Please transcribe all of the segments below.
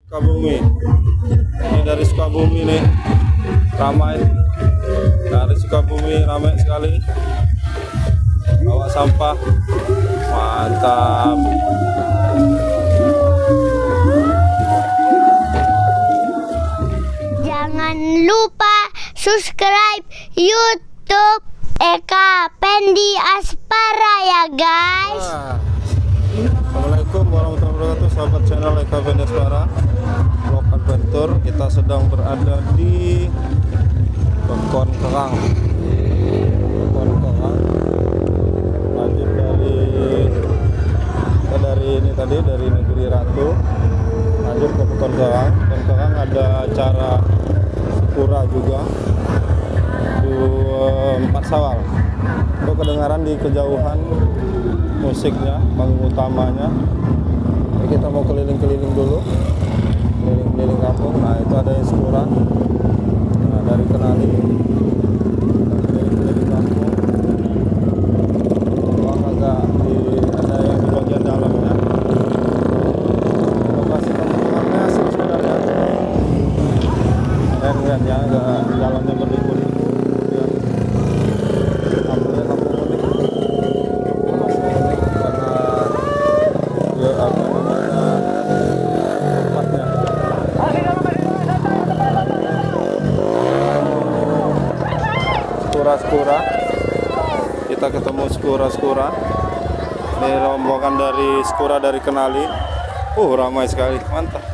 Sukabumi. Ini dari Sukabumi nih, ramai. Dari Sukabumi ramai sekali. Bawa sampah, mantap. Jangan lupa subscribe YouTube Eka Pendi Aspara ya guys. Assalamualaikum warahmatullahi wabarakatuh, sahabat channel Eka Pendi Aspara Vlog Adventure. Kita sedang berada di Bekon Kerang. Bekon Kerang. Lanjut dari ini tadi dari Negeri Ratu. Lanjut ke Bekon Kerang. Bekon Kerang ada acara Pura juga 4 Syawal. Itu kedengaran di kejauhan musiknya, panggung utamanya. Jadi kita mau keliling-keliling dulu, keliling-keliling kampung. Nah itu ada yang Pura. Nah dari Kenali keliling-keliling kampung. Agak ada yang di bagian dalamnya. Lokasi kampungnya asik sebenarnya. Keren ya, agak jalannya berliku. Skura, kita ketemu skura. Ini rombongan dari skura dari Kenali. Ramai sekali, mantap.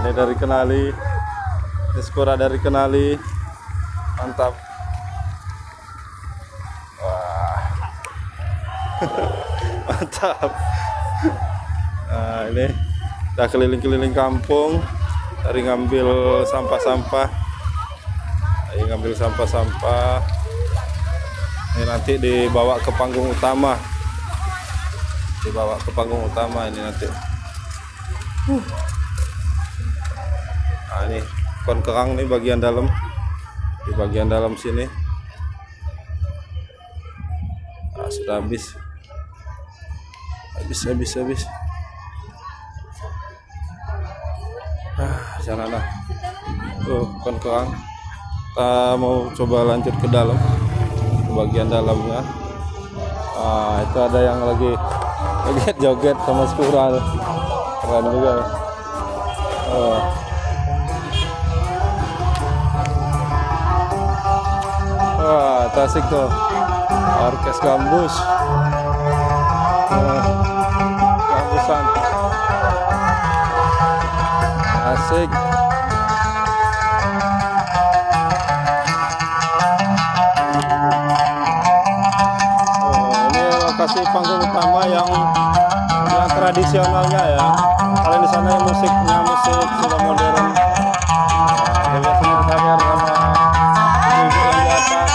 Ini dari Kenali, ini skura dari Kenali, mantap. Wah, mantap. Nah ini kita keliling-keliling kampung, dari ngambil sampah-sampah. Ngambil sampah-sampah. Ini nanti dibawa ke panggung utama. Ini nanti. Nah ini Bekon Kerang nih bagian dalam. Di bagian dalam sini. Nah, sudah habis. Habis. Sana lah. Tuh Bekon Kerang. Kita mau coba lanjut ke dalam, ke bagian dalamnya. Itu ada yang lagi joget sama skura, keren juga. Asik tuh, orkes gambus, gambusan, asik. Lokasi panggung utama yang tradisionalnya ya. Kalau di sana yang musiknya musik sudah modern. Biasanya kita lihat sama ibu yang di atas.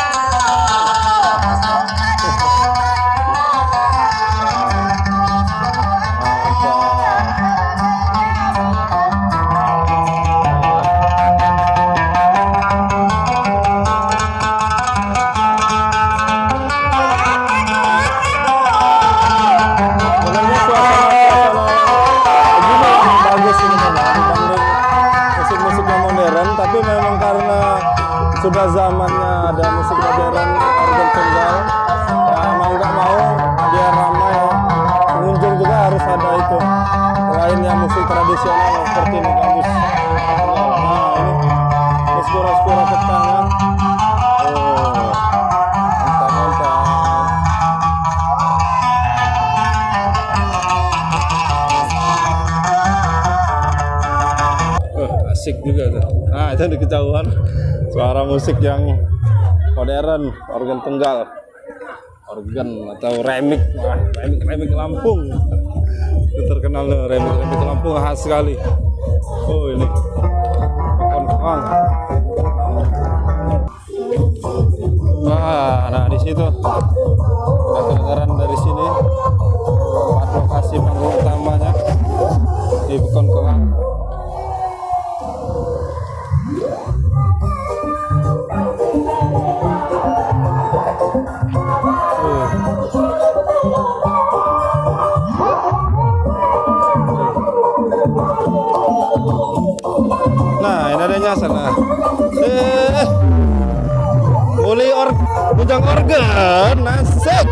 Tapi memang karena sudah zamannya ada musik modern, organ tunggal, ya mau nggak mau biar ramai, pengunjung juga harus ada itu. Selain yang musik tradisional seperti ini gambus. Nah ini skura-skura ketangnya. Mantap. Asik juga tuh. Nah itu di kejauhan suara musik yang modern, organ tunggal, organ atau remix. Remix Lampung itu terkenal loh, remix Lampung khas sekali. Ini Bekon Kerang. Nah di situ kedengaran dari sini lokasi panggung utamanya di Bekon Kerang. nya sana. Boleh bujang organ, nasib.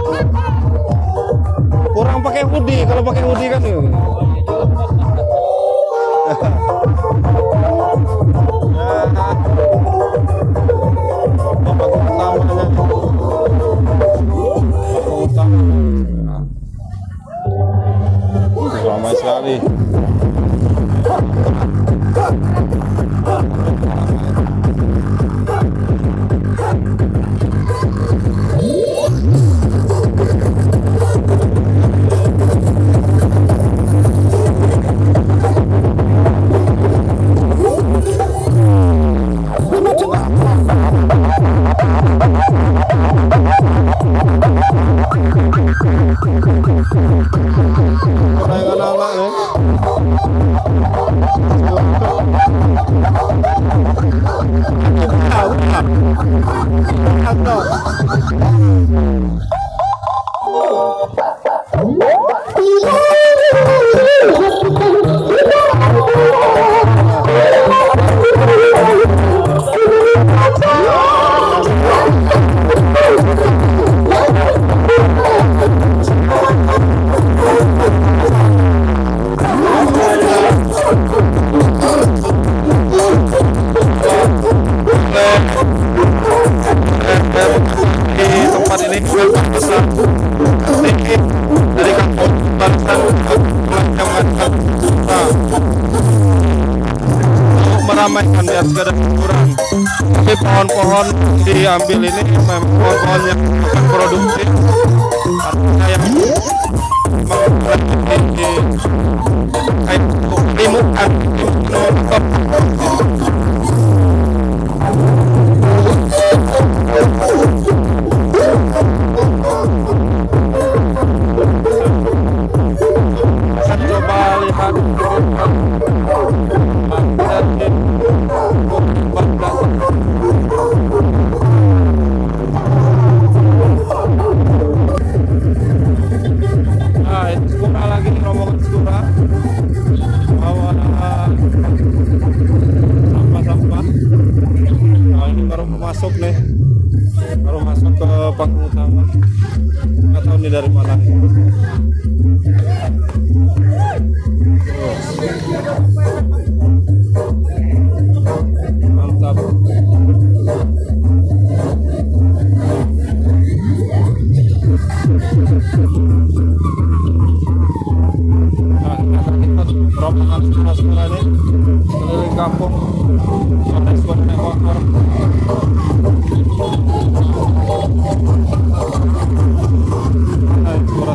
Kurang pakai hoodie, kalau pakai hoodie kan yuk. Bapak utamanya. Bapak utama. Ramai sekali. Di tempat ini sangat besar dari kampung Barisan untuk meramaikan biar sekedar kurang, tapi pohon-pohon diambil ini memang pohon-pohon yang akan produktif, artinya yang dimukan coba lihat itu Skura lagi nih, rombongan Skura bawa sampah-sampah. Nah, ini baru masuk nih, baru masuk ke panggung utama, nggak tahu ini dari mana. Mantap. Nah, rombongan Skura ini keliling kampung, ada sebuah naik motor.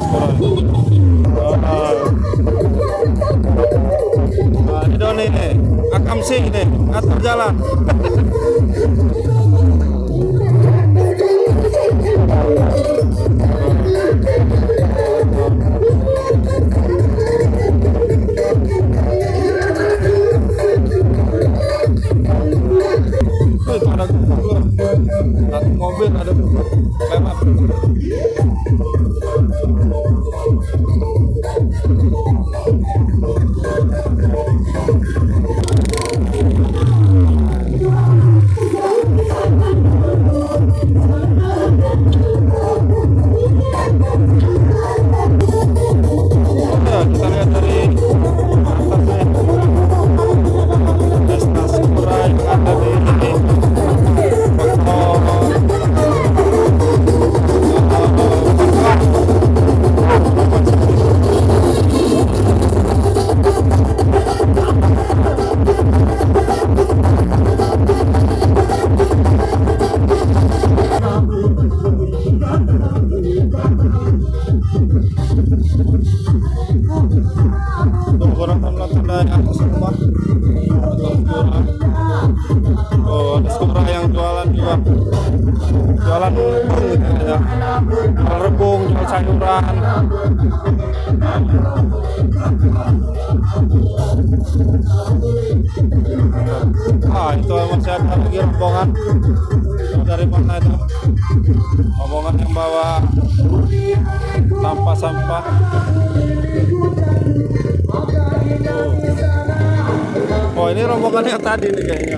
Skura. Nah, ini dong ini, akam sih ini, atur jalan. Itu ada satu mobil ada lewat. Kita lihat dari atasnya, Desta Skura yang ada di ini. Oh, ada Skura yang jualan juga, jualan jual rebung, jual sayuran. Itu masih ada lagi rombongan. Dari mana itu? Rombongan yang bawa sampah-sampah. Oh, Oh, ini rombongan yang tadi nih kayaknya.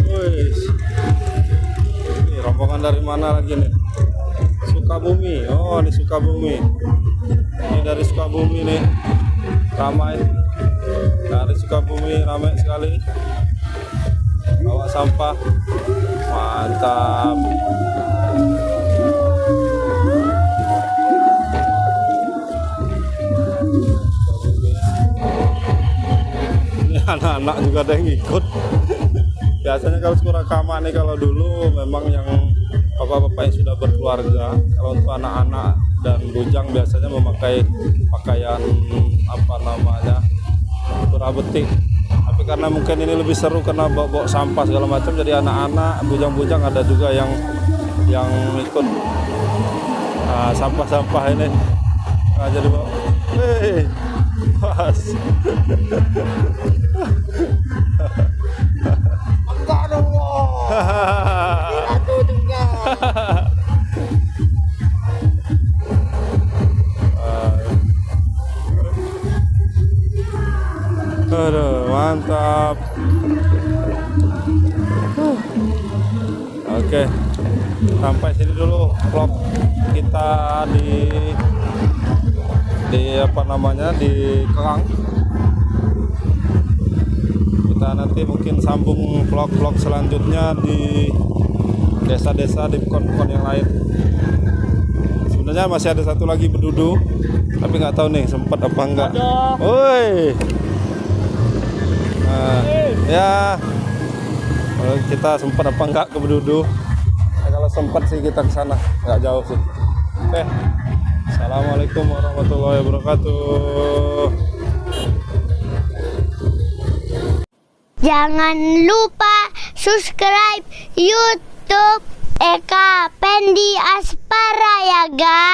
Wih. Ini rombongan dari mana lagi nih? Sukabumi. Oh, ini Sukabumi. Ini dari Sukabumi nih. Ramai. Dari Sukabumi ramai sekali. Bawa sampah. Mantap. Ini anak-anak juga ada yang ikut. Biasanya kalau Surakama nih, kalau dulu memang yang bapak-bapak yang sudah berkeluarga, kalau untuk anak-anak dan bujang biasanya memakai pakaian apa namanya, perabetik. Tapi karena mungkin ini lebih seru karena bawa sampah segala macam, jadi anak-anak bujang-bujang ada juga yang ikut sampah-sampah ini. Nah, jadi bawa, hei, pas. Enggak dong. Aku juga. Aduh, mantap. Oke, sampai sini dulu vlog kita di apa namanya, di Kelang. Kita nanti mungkin sambung vlog-vlog selanjutnya di desa-desa, di bukan yang lain. Sebenarnya masih ada satu lagi Bedudu, tapi nggak tahu nih sempat apa enggak. Woi. Nah, ya kita sempat apa enggak ke Bedudu. Nah, kalau sempat sih kita ke sana, nggak jauh sih. Oke. Assalamualaikum warahmatullahi wabarakatuh. Jangan lupa subscribe YouTube Eka Pendi Aspara ya guys.